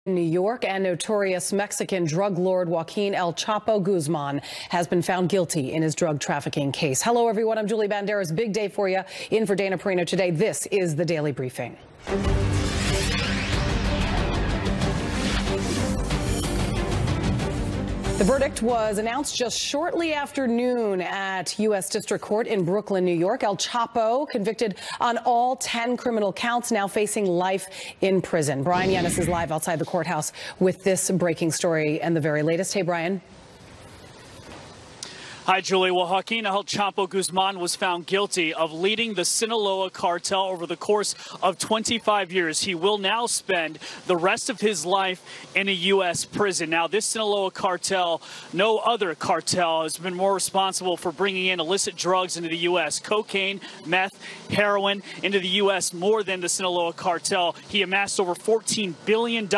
In New York, and notorious Mexican drug lord Joaquin El Chapo Guzman has been found guilty in his drug trafficking case. Hello, everyone. I'm Julie Banderas. Big day for you. In for Dana Perino today. This is the Daily Briefing. The verdict was announced just shortly after noon at U.S. District Court in Brooklyn, New York. El Chapo, convicted on all 10 criminal counts, now facing life in prison. Brian Yanis is live outside the courthouse with this breaking story and the very latest. Hey, Brian. Hi, Julie. Well, Joaquin El Chapo Guzman was found guilty of leading the Sinaloa cartel over the course of 25 years. He will now spend the rest of his life in a U.S. prison. Now, this Sinaloa cartel, no other cartel has been more responsible for bringing in illicit drugs into the U.S. Cocaine, meth, heroin into the U.S. more than the Sinaloa cartel. He amassed over $14 billion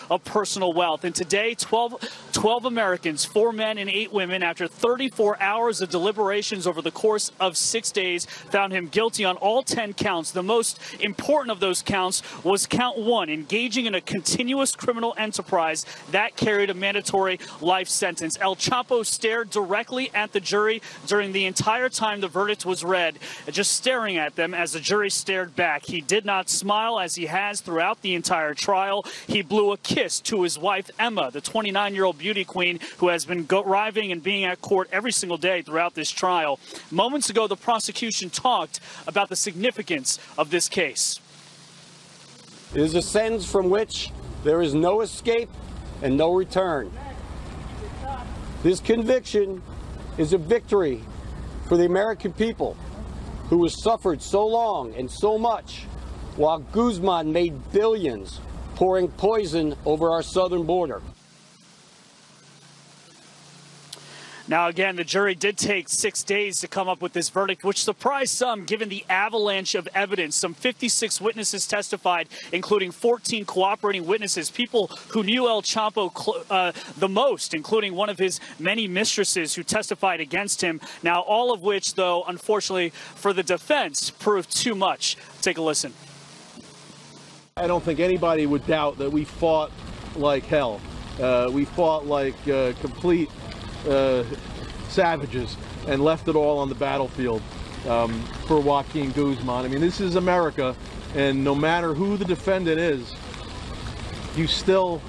of personal wealth. And today, 12 Americans, 4 men and 8 women, after 34 hours of deliberations over the course of 6 days, found him guilty on all 10 counts. The most important of those counts was count 1, engaging in a continuous criminal enterprise that carried a mandatory life sentence. El Chapo stared directly at the jury during the entire time the verdict was read, just staring at them as the jury stared back. He did not smile, as he has throughout the entire trial. He blew a kiss to his wife, Emma, the 29-year-old beauty queen who has been arriving and being at court every single day throughout this trial. Moments ago, the prosecution talked about the significance of this case. It is a sentence from which there is no escape and no return. This conviction is a victory for the American people who has suffered so long and so much while Guzman made billions pouring poison over our southern border. Now, again, the jury did take 6 days to come up with this verdict, which surprised some given the avalanche of evidence. Some 56 witnesses testified, including 14 cooperating witnesses, people who knew El Chapo the most, including one of his many mistresses who testified against him. Now, all of which, though, unfortunately for the defense, proved too much. Take a listen. I don't think anybody would doubt that we fought like hell. We fought like complete savages and left it all on the battlefield for Joaquin Guzman. I mean, this is America, and no matter who the defendant is, you still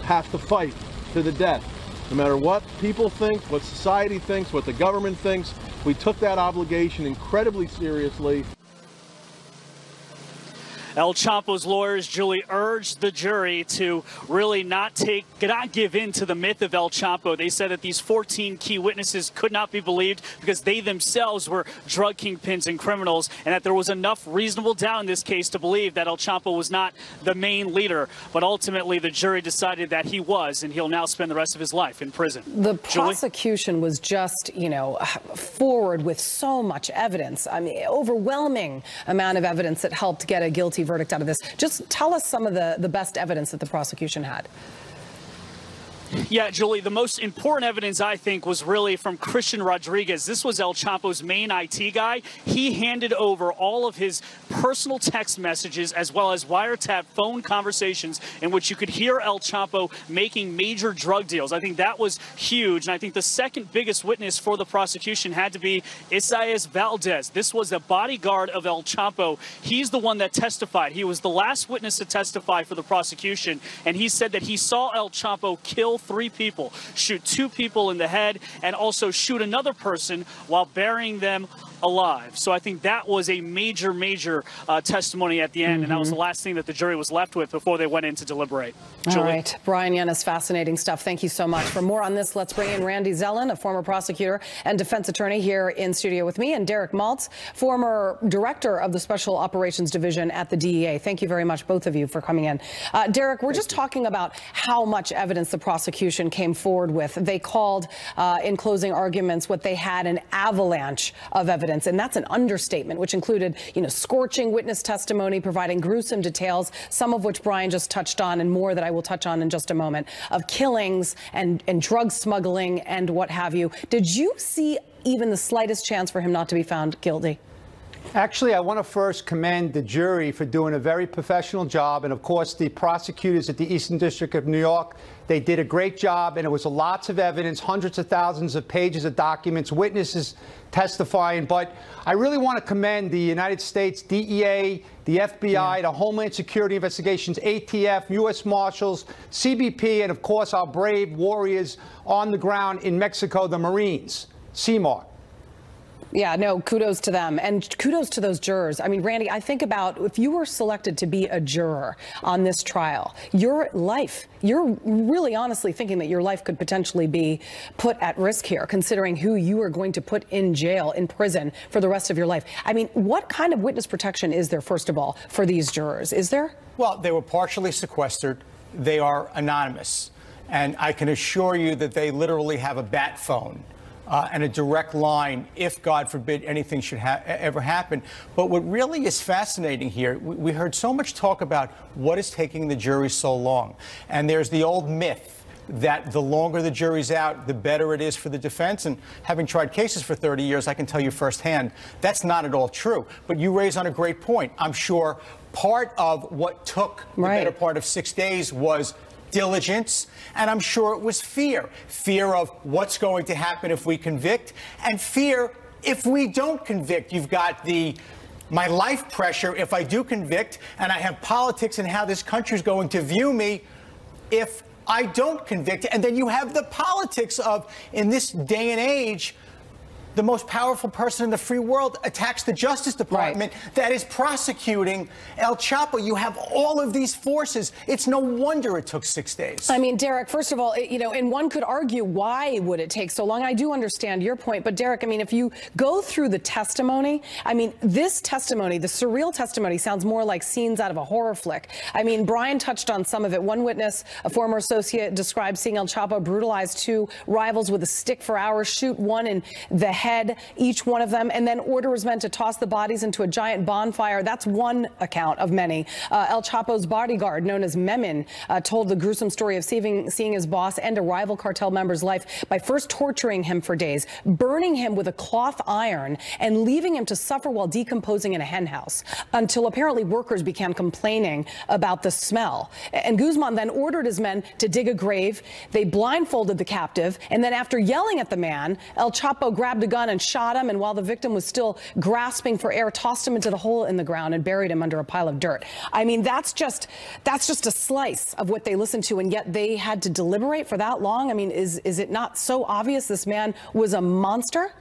have to fight to the death. No matter what people think, what society thinks, what the government thinks, we took that obligation incredibly seriously. El Chapo's lawyers, Julie, urged the jury to really not give in to the myth of El Chapo. They said that these 14 key witnesses could not be believed because they themselves were drug kingpins and criminals, and that there was enough reasonable doubt in this case to believe that El Chapo was not the main leader. But ultimately, the jury decided that he was, and he'll now spend the rest of his life in prison. The prosecution was just, forward with so much evidence. I mean, overwhelming amount of evidence that helped get a guilty verdict out of this. Just tell us some of the best evidence that the prosecution had. Yeah, Julie, the most important evidence, I think, was really from Christian Rodriguez. This was El Chapo's main IT guy. He handed over all of his personal text messages as well as wiretap phone conversations in which you could hear El Chapo making major drug deals. I think that was huge. And I think the second biggest witness for the prosecution had to be Isaias Valdez. This was a bodyguard of El Chapo. He's the one that testified. He was the last witness to testify for the prosecution. And he said that he saw El Chapo kill 3 people, shoot 2 people in the head, and also shoot another person while burying them alive. So I think that was a major testimony at the end, and that was the last thing that the jury was left with before they went in to deliberate. All right, Brian Yanis, fascinating stuff. Thank you so much. For more on this, let's bring in Randy Zellin, a former prosecutor and defense attorney, here in studio with me, and Derek Maltz, former director of the Special Operations Division at the DEA. Thank you very much, both of you, for coming in. Derek, we're just talking about how much evidence the prosecution came forward with. They called, in closing arguments, what they had an avalanche of evidence. And that's an understatement, which included, scorching witness testimony, providing gruesome details, some of which Brian just touched on, and more that I will touch on in just a moment, of killings and drug smuggling and what have you. Did you see even the slightest chance for him not to be found guilty? Actually, I want to first commend the jury for doing a very professional job, and of course the prosecutors at the Eastern District of New York. They did a great job, and it was lots of evidence, hundreds of thousands of pages of documents, witnesses testifying. But I really want to commend the United States DEA, the FBI, the Homeland Security Investigations, ATF, U.S. Marshals, CBP, and of course our brave warriors on the ground in Mexico, the Marines, CMAR. Yeah, no, kudos to them, and kudos to those jurors. I mean, Randy, I think about if you were selected to be a juror on this trial, your life, you're really honestly thinking that your life could potentially be put at risk here, considering who you are going to put in jail, in prison for the rest of your life. I mean, what kind of witness protection is there, first of all, for these jurors? Is there? Well, they were partially sequestered. They are anonymous. And I can assure you that they literally have a bat phone. And a direct line if, God forbid, anything should ever happen. But what really is fascinating here, we heard so much talk about what is taking the jury so long. And there's the old myth that the longer the jury's out, the better it is for the defense. And having tried cases for 30 years, I can tell you firsthand, that's not at all true. But you raise on a great point. I'm sure part of what took the better part of 6 days was diligence, and I'm sure it was fear of what's going to happen if we convict, and fear if we don't convict. You've got my life pressure if I do convict, and I have politics and how this country's going to view me if I don't convict. And then you have the politics of, in this day and age, the most powerful person in the free world attacks the Justice Department that is prosecuting El Chapo. You have all of these forces. It's no wonder it took 6 days. I mean, Derek, first of all, you know, and one could argue, why would it take so long? I do understand your point. But, Derek, I mean, if you go through the testimony, I mean, this testimony, the surreal testimony, sounds more like scenes out of a horror flick. I mean, Brian touched on some of it. One witness, a former associate, described seeing El Chapo brutalize two rivals with a stick for hours, shoot one in the head, each one of them, and then order was meant to toss the bodies into a giant bonfire. That's one account of many. El Chapo's bodyguard, known as Memin, told the gruesome story of seeing his boss end a rival cartel member's life by first torturing him for days, burning him with a cloth iron, and leaving him to suffer while decomposing in a henhouse, until apparently workers began complaining about the smell. And Guzman then ordered his men to dig a grave. They blindfolded the captive, and then after yelling at the man, El Chapo grabbed a gun and shot him, and while the victim was still grasping for air, tossed him into the hole in the ground and buried him under a pile of dirt. I mean, that's just a slice of what they listened to, and yet they had to deliberate for that long. I mean, is it not so obvious this man was a monster?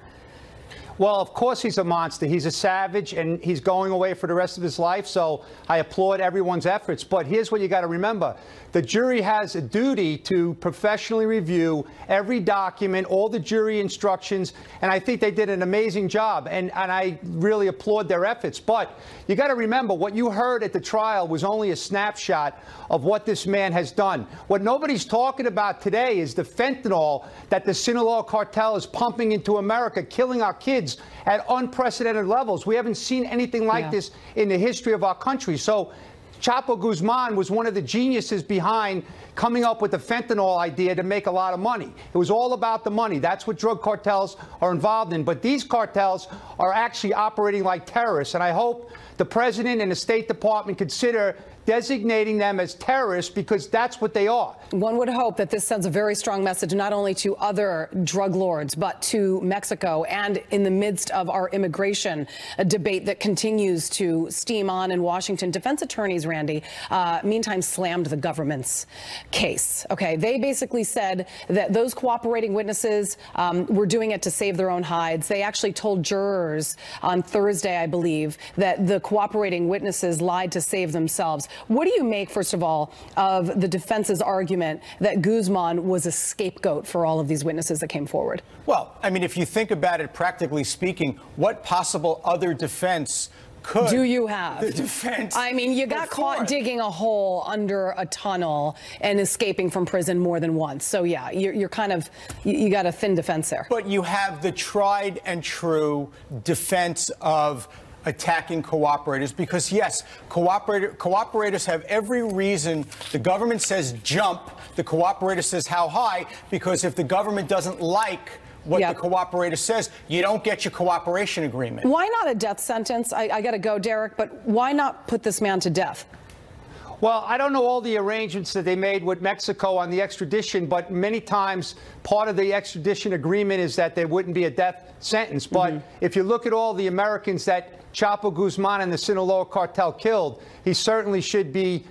Well, of course he's a monster. He's a savage, and he's going away for the rest of his life, so I applaud everyone's efforts. But here's what you got to remember. The jury has a duty to professionally review every document, all the jury instructions, and I think they did an amazing job, and I really applaud their efforts. But you got to remember, what you heard at the trial was only a snapshot of what this man has done. What nobody's talking about today is the fentanyl that the Sinaloa cartel is pumping into America, killing our kids at unprecedented levels. We haven't seen anything like this in the history of our country. So Chapo Guzman was one of the geniuses behind coming up with the fentanyl idea to make a lot of money. It was all about the money. That's what drug cartels are involved in. But these cartels are actually operating like terrorists. And I hope the president and the State Department consider designating them as terrorists, because that's what they are. One would hope that this sends a very strong message not only to other drug lords, but to Mexico, and in the midst of our immigration debate that continues to steam on in Washington. Defense attorneys, Randy, meantime slammed the government's case. Okay, they basically said that those cooperating witnesses were doing it to save their own hides. They actually told jurors on Thursday, I believe, that the cooperating witnesses lied to save themselves. What do you make, first of all, of the defense's argument that Guzman was a scapegoat for all of these witnesses that came forward? Well, I mean, if you think about it, practically speaking, what possible other defense do you have? The defense. I mean, you got caught digging a hole under a tunnel and escaping from prison more than once. So, yeah, you're kind of, you got a thin defense there. But you have the tried and true defense of attacking cooperators, because yes, cooperators have every reason. The government says jump, the cooperator says how high, because if the government doesn't like what the cooperator says. You don't get your cooperation agreement. Why not a death sentence? I got to go, Derek, but why not put this man to death? Well, I don't know all the arrangements that they made with Mexico on the extradition, but many times part of the extradition agreement is that there wouldn't be a death sentence. But if you look at all the Americans that Chapo Guzman and the Sinaloa cartel killed, he certainly should be,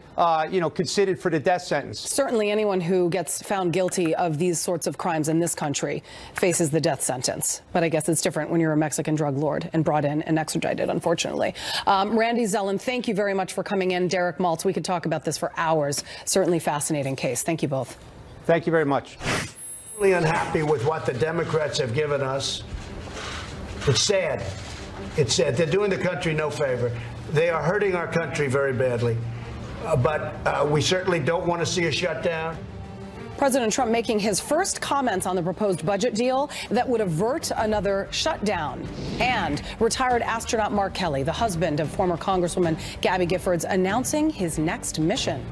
considered for the death sentence. Certainly anyone who gets found guilty of these sorts of crimes in this country faces the death sentence. But I guess it's different when you're a Mexican drug lord and brought in and extradited, unfortunately. Randy Zelin, thank you very much for coming in. Derek Maltz, we could talk about this for hours. Certainly fascinating case. Thank you both. Thank you very much. Really unhappy with what the Democrats have given us. It's sad. It's sad. They're doing the country no favor. They are hurting our country very badly. But we certainly don't want to see a shutdown. President Trump making his first comments on the proposed budget deal that would avert another shutdown. And retired astronaut Mark Kelly, the husband of former Congresswoman Gabby Giffords, announcing his next mission.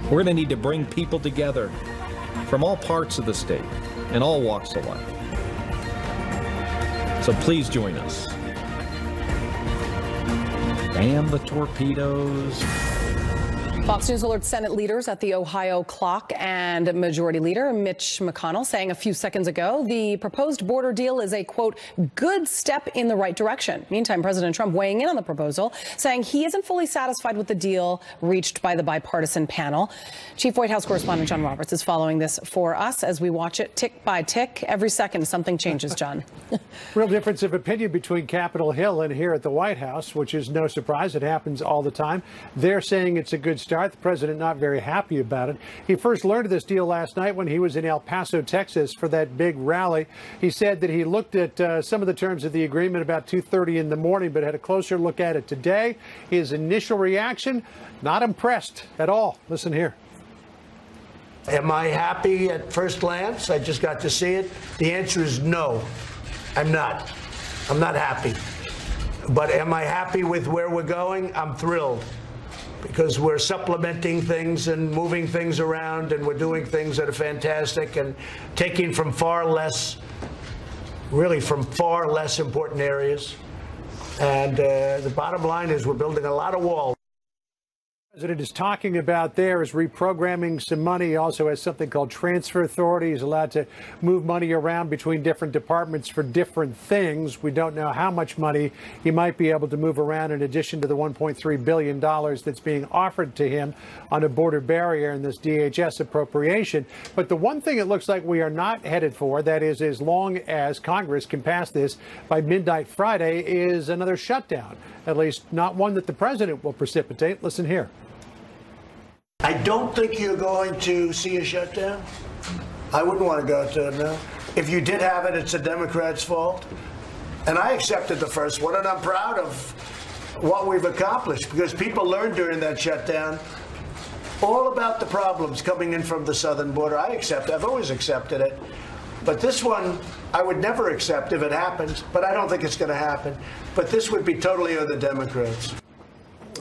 We're going to need to bring people together from all parts of the state and all walks of life. So please join us. Damn the torpedoes. Fox News alerts Senate leaders at the Ohio clock, and Majority Leader Mitch McConnell saying a few seconds ago the proposed border deal is a, quote, good step in the right direction. Meantime, President Trump weighing in on the proposal, saying he isn't fully satisfied with the deal reached by the bipartisan panel. Chief White House correspondent John Roberts is following this for us as we watch it tick by tick. Every second something changes, John. Real difference of opinion between Capitol Hill and here at the White House, which is no surprise. It happens all the time. They're saying it's a good start. The president not very happy about it. He first learned of this deal last night when he was in El Paso, Texas for that big rally. He said that he looked at some of the terms of the agreement about 2:30 in the morning, but had a closer look at it today. His initial reaction, not impressed at all. Listen here. Am I happy at first glance? I just got to see it. The answer is no. I'm not. I'm not happy. But am I happy with where we're going? I'm thrilled. Because we're supplementing things and moving things around, and we're doing things that are fantastic and taking from far less important areas. And the bottom line is we're building a lot of walls. The president is talking about there is reprogramming some money. He also has something called transfer authority. He's allowed to move money around between different departments for different things. We don't know how much money he might be able to move around in addition to the $1.3 billion that's being offered to him on a border barrier in this DHS appropriation. But the one thing it looks like we are not headed for, that is, as long as Congress can pass this by midnight Friday, is another shutdown. At least not one that the president will precipitate. Listen here. I don't think you're going to see a shutdown. I wouldn't want to go to it now. If you did have it, it's the Democrats' fault. And I accepted the first one, and I'm proud of what we've accomplished because people learned during that shutdown all about the problems coming in from the southern border. I've always accepted it. But this one, I would never accept if it happens, but I don't think it's going to happen. But this would be totally on the Democrats.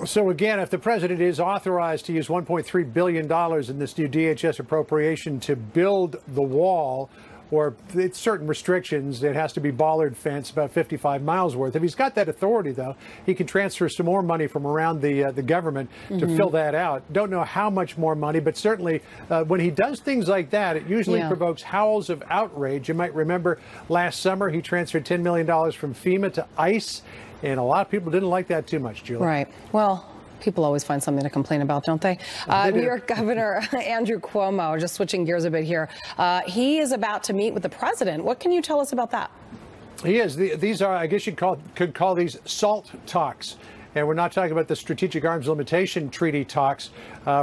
So again, if the president is authorized to use $1.3 billion in this new DHS appropriation to build the wall, or it's certain restrictions, it has to be bollard fence about 55 miles worth. If he's got that authority, though, he can transfer some more money from around the government to fill that out. Don't know how much more money, but certainly when he does things like that, it usually provokes howls of outrage. You might remember last summer he transferred $10 million from FEMA to ICE. And a lot of people didn't like that too much, Julie. Right. Well, people always find something to complain about, don't they? New York Governor Andrew Cuomo, just switching gears a bit here. He is about to meet with the president. What can you tell us about that? He is. These are, I guess you could call these SALT talks. And we're not talking about the Strategic Arms Limitation Treaty talks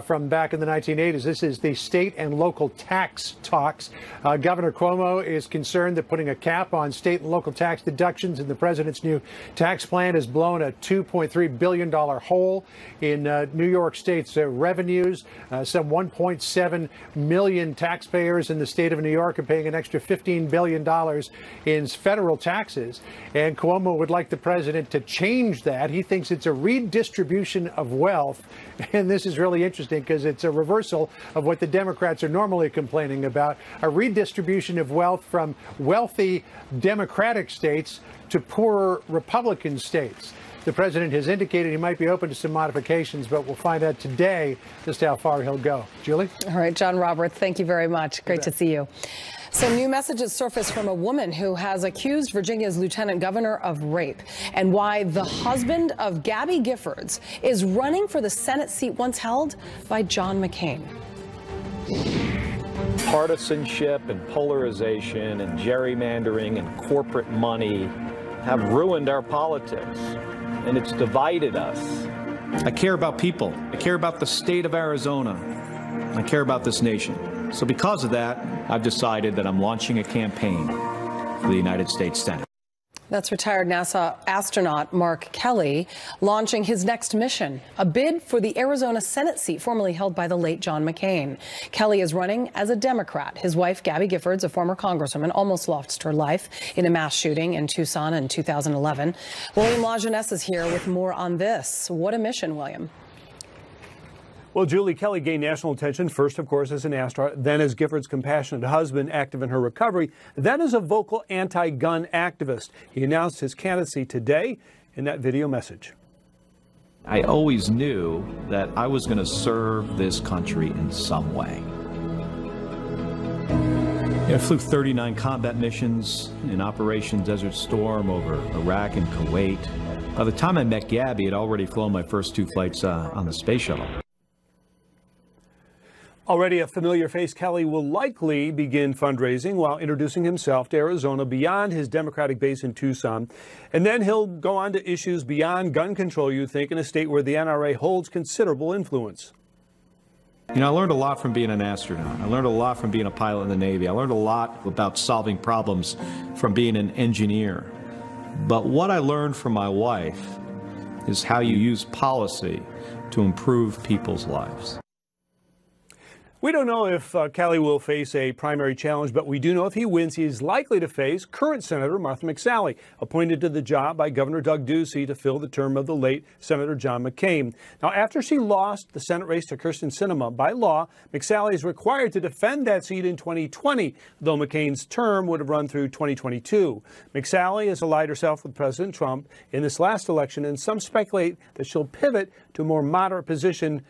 from back in the 1980s. This is the state and local tax talks. Governor Cuomo is concerned that putting a cap on state and local tax deductions in the president's new tax plan has blown a $2.3 billion hole in New York State's revenues. Some 1.7 million taxpayers in the state of New York are paying an extra $15 billion in federal taxes. And Cuomo would like the president to change that. He thinks it's It's a redistribution of wealth. And this is really interesting because it's a reversal of what the Democrats are normally complaining about, a redistribution of wealth from wealthy Democratic states to poorer Republican states. The president has indicated he might be open to some modifications, but we'll find out today just how far he'll go. Julie? All right, John Roberts, thank you very much. Great to see you. Some new messages surfaced from a woman who has accused Virginia's lieutenant governor of rape, and why the husband of Gabby Giffords is running for the Senate seat once held by John McCain. Partisanship and polarization and gerrymandering and corporate money have ruined our politics, and it's divided us. I care about people. I care about the state of Arizona. I care about this nation. So because of that, I've decided that I'm launching a campaign for the United States Senate. That's retired NASA astronaut Mark Kelly launching his next mission, a bid for the Arizona Senate seat formerly held by the late John McCain. Kelly is running as a Democrat. His wife, Gabby Giffords, a former congresswoman, almost lost her life in a mass shooting in Tucson in 2011. William LaJeunesse is here with more on this. What a mission, William. Well, Julie, Kelly gained national attention first, of course, as an astronaut, then as Giffords' compassionate husband active in her recovery, then as a vocal anti-gun activist. He announced his candidacy today in that video message. I always knew that I was going to serve this country in some way. I flew 39 combat missions in Operation Desert Storm over Iraq and Kuwait. By the time I met Gabby, I'd already flown my first 2 flights on the space shuttle. Already a familiar face, Kelly will likely begin fundraising while introducing himself to Arizona beyond his Democratic base in Tucson. And then he'll go on to issues beyond gun control, you think, in a state where the NRA holds considerable influence. You know, I learned a lot from being an astronaut. I learned a lot from being a pilot in the Navy. I learned a lot about solving problems from being an engineer. But what I learned from my wife is how you use policy to improve people's lives. We don't know if Kelly will face a primary challenge, but we do know if he wins, he is likely to face current Senator Martha McSally, appointed to the job by Governor Doug Ducey to fill the term of the late Senator John McCain. Now, after she lost the Senate race to Kyrsten Sinema, by law, McSally is required to defend that seat in 2020, though McCain's term would have run through 2022. McSally has allied herself with President Trump in this last election, and some speculate that she'll pivot to a more moderate position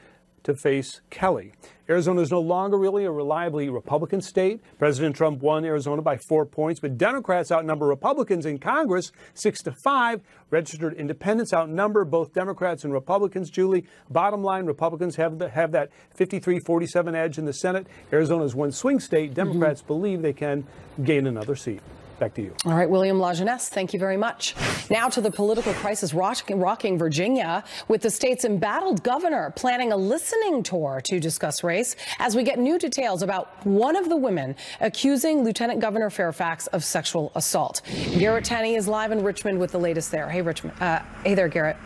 to face Kelly. Arizona is no longer really a reliably Republican state. President Trump won Arizona by 4 points, but Democrats outnumber Republicans in Congress 6-5. Registered independents outnumber both Democrats and Republicans. Julie, bottom line, Republicans have that 53-47 edge in the Senate. Arizona is one swing state. Democrats believe they can gain another seat. Back to you. All right, William LaJeunesse, thank you very much. Now to the political crisis rocking Virginia, with the state's embattled governor planning a listening tour to discuss race, as we get new details about one of the women accusing Lieutenant Governor Fairfax of sexual assault. Garrett Tenney is live in Richmond with the latest there. Hey, hey there, Garrett.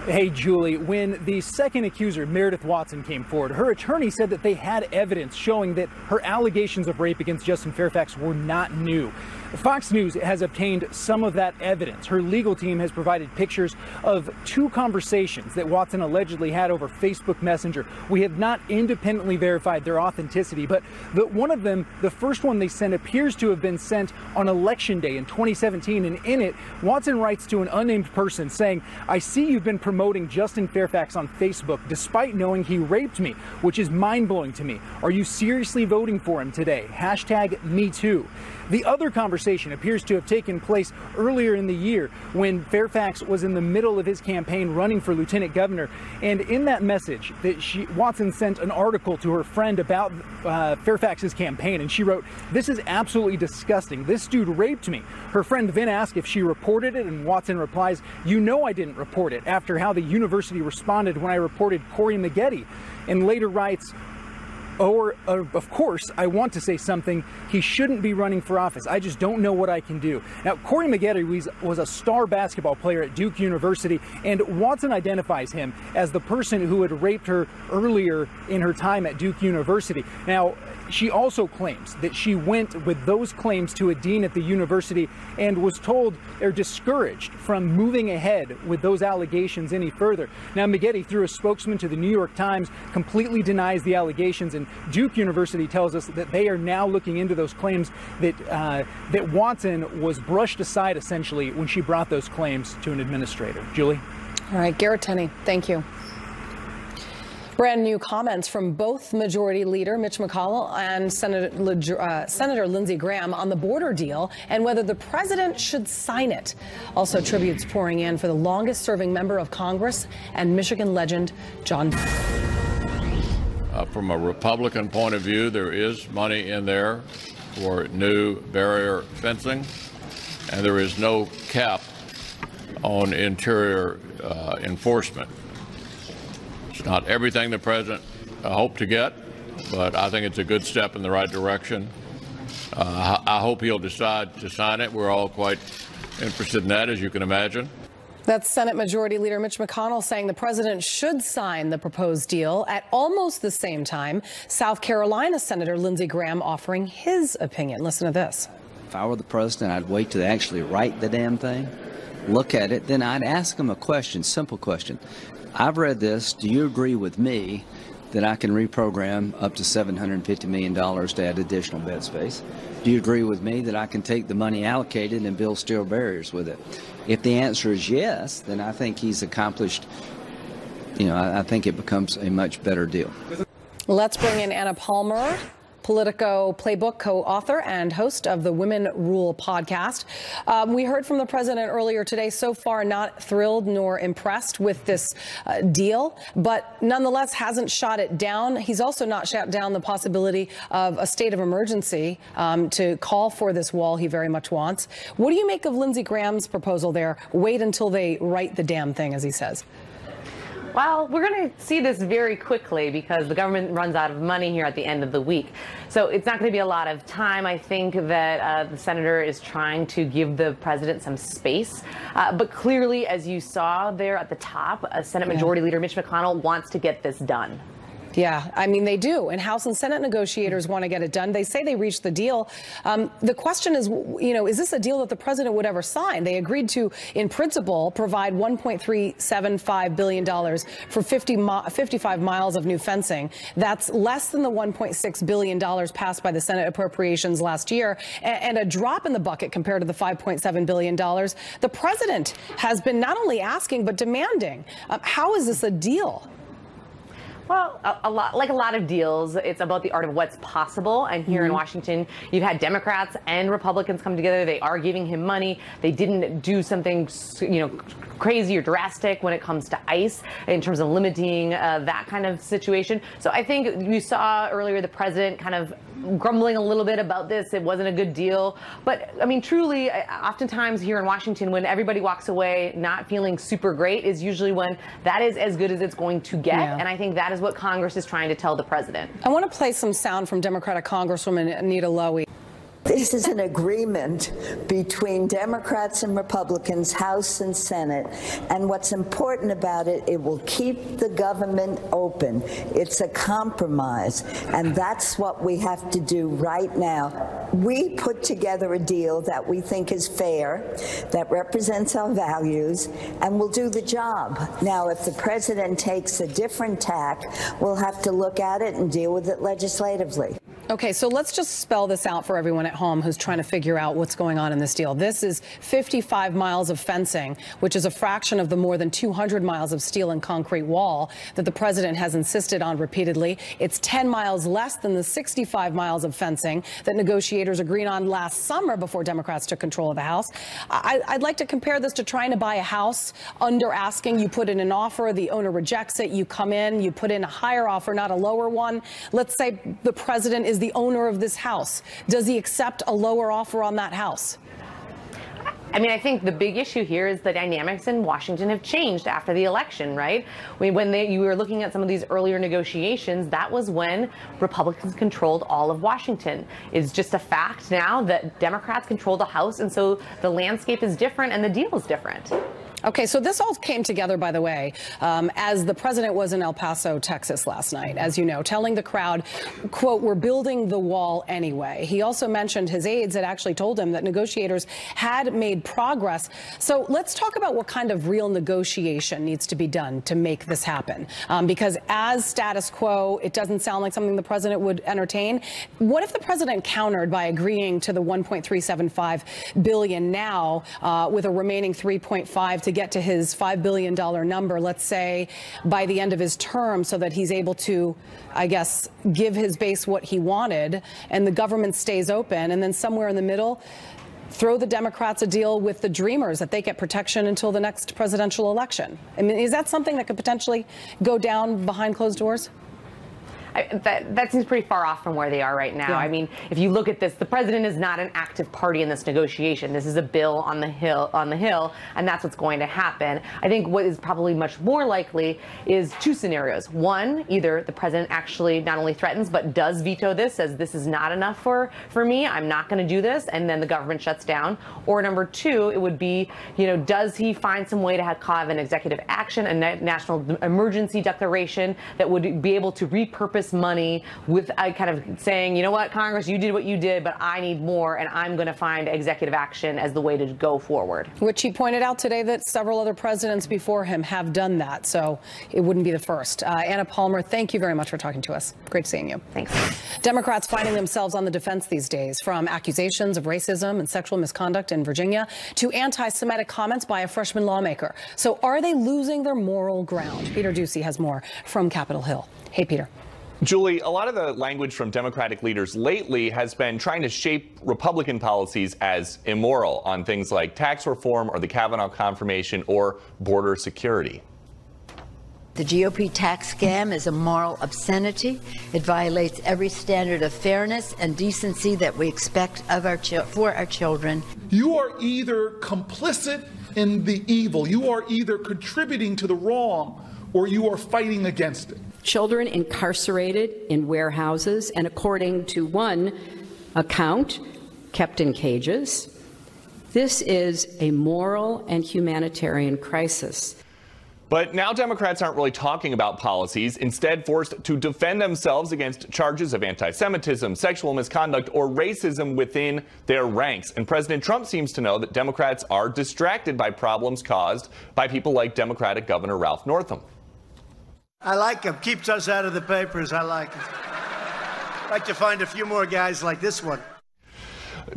Hey, Julie, when the second accuser, Meredith Watson, came forward, her attorney said that they had evidence showing that her allegations of rape against Justin Fairfax were not new. Fox News has obtained some of that evidence. Her legal team has provided pictures of 2 conversations that Watson allegedly had over Facebook Messenger. We have not independently verified their authenticity, but one of them, the first one they sent, appears to have been sent on Election Day in 2017, and in it, Watson writes to an unnamed person saying, "I see you've been promoting Justin Fairfax on Facebook despite knowing he raped me, which is mind-blowing to me. Are you seriously voting for him today? #MeToo." The other conversation appears to have taken place earlier in the year when Fairfax was in the middle of his campaign running for lieutenant governor. And in that message, Watson sent an article to her friend about Fairfax's campaign, and she wrote, "This is absolutely disgusting. This dude raped me." Her friend then asked if she reported it, and Watson replies, "You know I didn't report it," after how the university responded when I reported Corey Maggette, and later writes, Or, of course, I want to say something. He shouldn't be running for office. I just don't know what I can do. Now, Corey Maggette was a star basketball player at Duke University, and Watson identifies him as the person who had raped her earlier in her time at Duke University. Now, she also claims that she went with those claims to a dean at the university and was told or discouraged from moving ahead with those allegations any further. Now, Maggette, through a spokesman to the New York Times, completely denies the allegations, and Duke University tells us that they are now looking into those claims, that Watson was brushed aside essentially when she brought those claims to an administrator. Julie? All right, Garrett Tenney, thank you. Brand new comments from both Majority Leader Mitch McConnell and Senator Lindsey Graham on the border deal and whether the president should sign it. Also, tributes pouring in for the longest serving member of Congress and Michigan legend John. From a Republican point of view, there is money in there for new barrier fencing, and there is no cap on interior enforcement. It's not everything the president hoped to get, but I think it's a good step in the right direction. I hope he'll decide to sign it. We're all quite interested in that, as you can imagine. That's Senate Majority Leader Mitch McConnell saying the president should sign the proposed deal. At almost the same time, South Carolina Senator Lindsey Graham offering his opinion. Listen to this. If I were the president, I'd wait till they actually write the damn thing, look at it, then I'd ask them a question, simple question. I've read this. Do you agree with me that I can reprogram up to $750 million to add additional bed space? Do you agree with me that I can take the money allocated and build steel barriers with it? If the answer is yes, then I think he's accomplished, I think it becomes a much better deal. Let's bring in Anna Palmer, Politico Playbook co-author and host of the Women Rule podcast. We heard from the president earlier today, so far not thrilled nor impressed with this deal, but nonetheless hasn't shot it down. He's also not shot down the possibility of a state of emergency to call for this wall he very much wants. What do you make of Lindsey Graham's proposal there? Wait until they write the damn thing, as he says. Well, we're going to see this very quickly because the government runs out of money here at the end of the week. So it's not going to be a lot of time. I think that the senator is trying to give the president some space. But clearly, as you saw there at the top, Senate Majority Leader Mitch McConnell wants to get this done. Yeah, I mean, they do. And House and Senate negotiators want to get it done. They say they reached the deal. The question is, is this a deal that the president would ever sign? They agreed to, in principle, provide $1.375 billion for 55 miles of new fencing. That's less than the $1.6 billion passed by the Senate appropriations last year, and a drop in the bucket compared to the $5.7 billion. The president has been not only asking, but demanding. How is this a deal? Well, like a lot of deals, it's about the art of what's possible. And here in Washington, you've had Democrats and Republicans come together. They are giving him money. They didn't do something, crazy or drastic when it comes to ICE in terms of limiting that kind of situation. So I think you saw earlier the president kind of grumbling a little bit about this. It wasn't a good deal. But I mean, truly, oftentimes here in Washington, when everybody walks away not feeling super great is usually when that is as good as it's going to get. Yeah. And I think that is what Congress is trying to tell the president. I want to play some sound from Democratic Congresswoman Anita Lowy. This is an agreement between Democrats and Republicans, House and Senate. And what's important about it, it will keep the government open. It's a compromise. And that's what we have to do right now. We put together a deal that we think is fair, that represents our values, and will do the job. Now, if the president takes a different tack, we'll have to look at it and deal with it legislatively. Okay, so let's just spell this out for everyone at home who's trying to figure out what's going on in this deal. This is 55 miles of fencing, which is a fraction of the more than 200 miles of steel and concrete wall that the president has insisted on repeatedly. It's 10 miles less than the 65 miles of fencing that negotiators agreed on last summer before Democrats took control of the House. I'd like to compare this to trying to buy a house under asking. You put in an offer, the owner rejects it, you come in, you put in a higher offer, not a lower one. Let's say the president is the owner of this house. Does he accept a lower offer on that house? I mean, I think the big issue here is the dynamics in Washington have changed after the election, right? When you were looking at some of these earlier negotiations, that was when Republicans controlled all of Washington. It's just a fact now that Democrats control the House, and so the landscape is different and the deal is different. Okay, so this all came together, by the way, as the president was in El Paso, Texas last night, as you know, telling the crowd, quote, "We're building the wall anyway." He also mentioned his aides had actually told him that negotiators had made progress. So let's talk about what kind of real negotiation needs to be done to make this happen. Because as status quo, it doesn't sound like something the president would entertain. What if the president countered by agreeing to the $1.375 billion now with a remaining $3.5 to get to his $5 billion number, let's say, by the end of his term, so that he's able to, I guess, give his base what he wanted and the government stays open, and then somewhere in the middle, throw the Democrats a deal with the Dreamers that they get protection until the next presidential election? I mean, is that something that could potentially go down behind closed doors? That seems pretty far off from where they are right now. Yeah. I mean, if you look at this, the president is not an active party in this negotiation. This is a bill on the hill, and that's what's going to happen. I think what is probably much more likely is two scenarios. One, either the president actually not only threatens but does veto this, says this is not enough for me, I'm not going to do this, and then the government shuts down. Or number two, it would be, does he find some way to have an executive action, a national emergency declaration that would be able to repurpose money with kind of saying, you know what, Congress, you did what you did, but I need more, and I'm going to find executive action as the way to go forward. Which he pointed out today that several other presidents before him have done that, so it wouldn't be the first. Anna Palmer, thank you very much for talking to us. Great seeing you. Thanks. Democrats finding themselves on the defense these days, from accusations of racism and sexual misconduct in Virginia to anti-Semitic comments by a freshman lawmaker. So are they losing their moral ground? Peter Doocy has more from Capitol Hill. Hey, Peter. Julie, a lot of the language from Democratic leaders lately has been trying to shape Republican policies as immoral on things like tax reform or the Kavanaugh confirmation or border security. The GOP tax scam is a moral obscenity. It violates every standard of fairness and decency that we expect of for our children. You are either complicit in the evil, you are either contributing to the wrong, or you are fighting against it. Children incarcerated in warehouses and, according to one account, kept in cages. This is a moral and humanitarian crisis. But now Democrats aren't really talking about policies, instead forced to defend themselves against charges of anti-Semitism, sexual misconduct, or racism within their ranks. And President Trump seems to know that Democrats are distracted by problems caused by people like Democratic Governor Ralph Northam. I like him. Keeps us out of the papers. I like it. I'd like to find a few more guys like this one.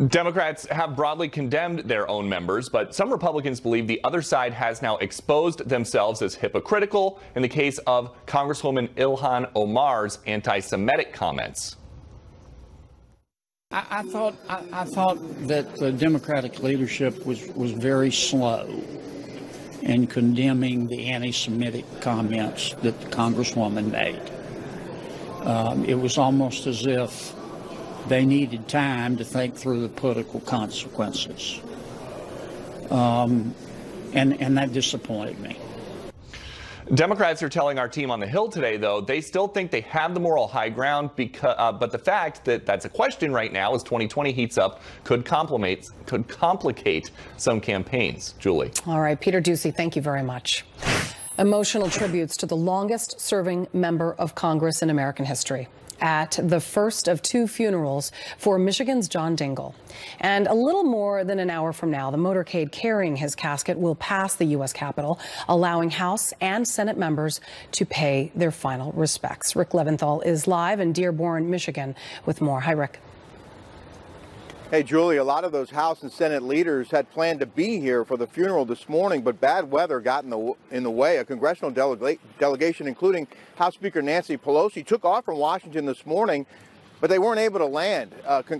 Democrats have broadly condemned their own members, but some Republicans believe the other side has now exposed themselves as hypocritical in the case of Congresswoman Ilhan Omar's anti-Semitic comments. I thought that the Democratic leadership was very slow in condemning the anti-Semitic comments that the Congresswoman made. It was almost as if they needed time to think through the political consequences. And that disappointed me. Democrats are telling our team on the Hill today, though, they still think they have the moral high ground, but the fact that that's a question right now as 2020 heats up could complicate some campaigns. Julie. All right, Peter Doocy, thank you very much. Emotional tributes to the longest serving member of Congress in American history at the first of two funerals for Michigan's John Dingell. And a little more than an hour from now, the motorcade carrying his casket will pass the U.S. Capitol, allowing House and Senate members to pay their final respects. Rick Leventhal is live in Dearborn, Michigan with more. Hi, Rick. Hey, Julie, a lot of those House and Senate leaders had planned to be here for the funeral this morning, but bad weather got in the way. A congressional delegation, including House Speaker Nancy Pelosi, took off from Washington this morning but they weren't able to land.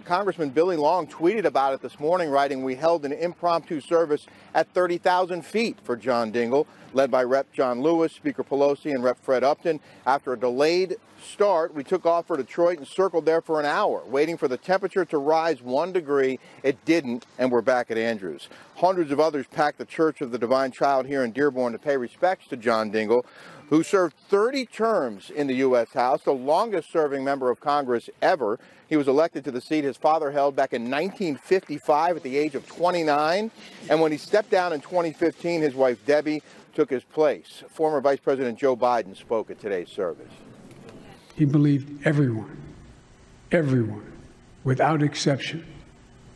Congressman Billy Long tweeted about it this morning, writing, "We held an impromptu service at 30,000 feet for John Dingell, led by Rep. John Lewis, Speaker Pelosi, and Rep. Fred Upton. After a delayed start, we took off for Detroit and circled there for an hour, waiting for the temperature to rise 1 degree. It didn't, and we're back at Andrews." Hundreds of others packed the Church of the Divine Child here in Dearborn to pay respects to John Dingell, who served 30 terms in the U.S. House, the longest-serving member of Congress ever. He was elected to the seat his father held back in 1955 at the age of 29. And when he stepped down in 2015, his wife, Debbie, took his place. Former Vice President Joe Biden spoke at today's service. He believed everyone, without exception,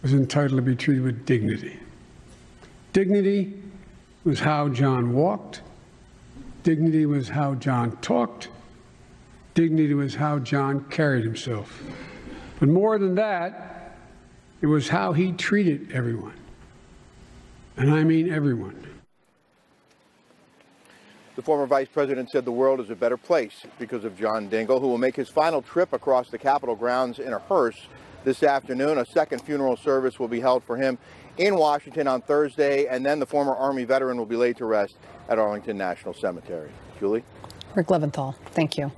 was entitled to be treated with dignity. Dignity was how John walked. Dignity was how John talked. Dignity was how John carried himself. But more than that, it was how he treated everyone. And I mean everyone. The former vice president said the world is a better place because of John Dingell, who will make his final trip across the Capitol grounds in a hearse this afternoon. A second funeral service will be held for him in Washington on Thursday, and then the former Army veteran will be laid to rest at Arlington National Cemetery. Julie? Rick Leventhal, thank you.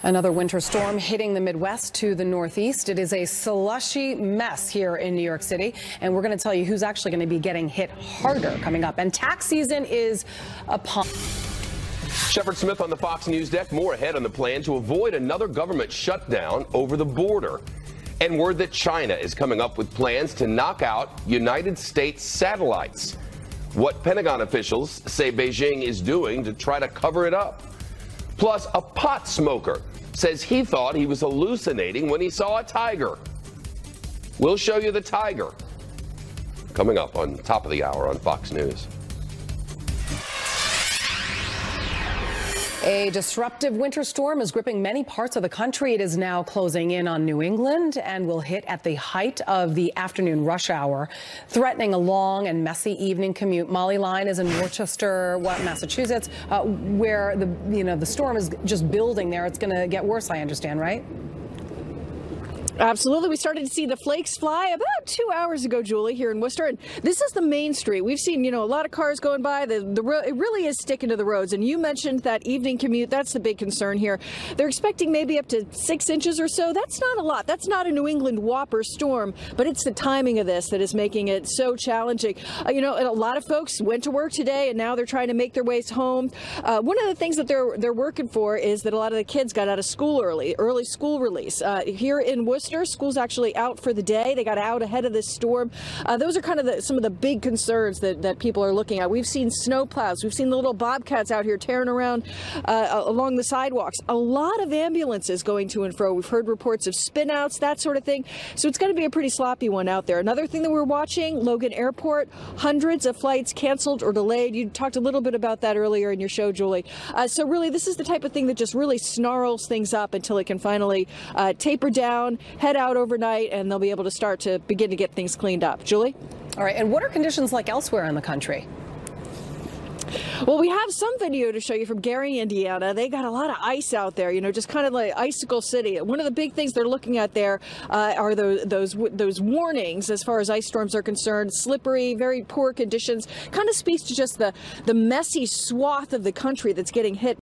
Another winter storm hitting the Midwest to the Northeast. It is a slushy mess here in New York City, and we're going to tell you who's actually going to be getting hit harder coming up. And tax season is upon. Shepard Smith on the Fox News deck. More ahead on the plan to avoid another government shutdown over the border. And word that China is coming up with plans to knock out United States satellites. What Pentagon officials say Beijing is doing to try to cover it up. Plus, a pot smoker says he thought he was hallucinating when he saw a tiger. We'll show you the tiger. Coming up on top of the hour on Fox News. A disruptive winter storm is gripping many parts of the country. It is now closing in on New England and will hit at the height of the afternoon rush hour, threatening a long and messy evening commute. Molly Line is in Worcester, Massachusetts, where the storm is just building there. It's going to get worse, I understand, right? Absolutely. We started to see the flakes fly about 2 hours ago, Julie, here in Worcester. And this is the main street. We've seen, a lot of cars going by. It really is sticking to the roads. And you mentioned that evening commute. That's the big concern here. They're expecting maybe up to 6 inches or so. That's not a lot. That's not a New England whopper storm, but it's the timing of this that is making it so challenging. And a lot of folks went to work today and now they're trying to make their ways home. One of the things that they're working for is that a lot of the kids got out of school early school release. Here in Worcester, school's actually out for the day. They got out ahead of this storm. Those are kind of some of the big concerns that people are looking at. We've seen snow plows. We've seen the little bobcats out here tearing around along the sidewalks. A lot of ambulances going to and fro. We've heard reports of spinouts, that sort of thing. So it's going to be a pretty sloppy one out there. Another thing that we're watching, Logan Airport, hundreds of flights canceled or delayed. You talked a little bit about that earlier in your show, Julie. So really, this is the type of thing that just really snarls things up until it can finally taper down, head out overnight, and they'll be able to begin to get things cleaned up. Julie? All right. And what are conditions like elsewhere in the country? Well, we have some video to show you from Gary, Indiana. They got a lot of ice out there, just kind of like Icicle City. One of the big things they're looking at there are those warnings as far as ice storms are concerned. Slippery, very poor conditions. Kind of speaks to just the messy swath of the country that's getting hit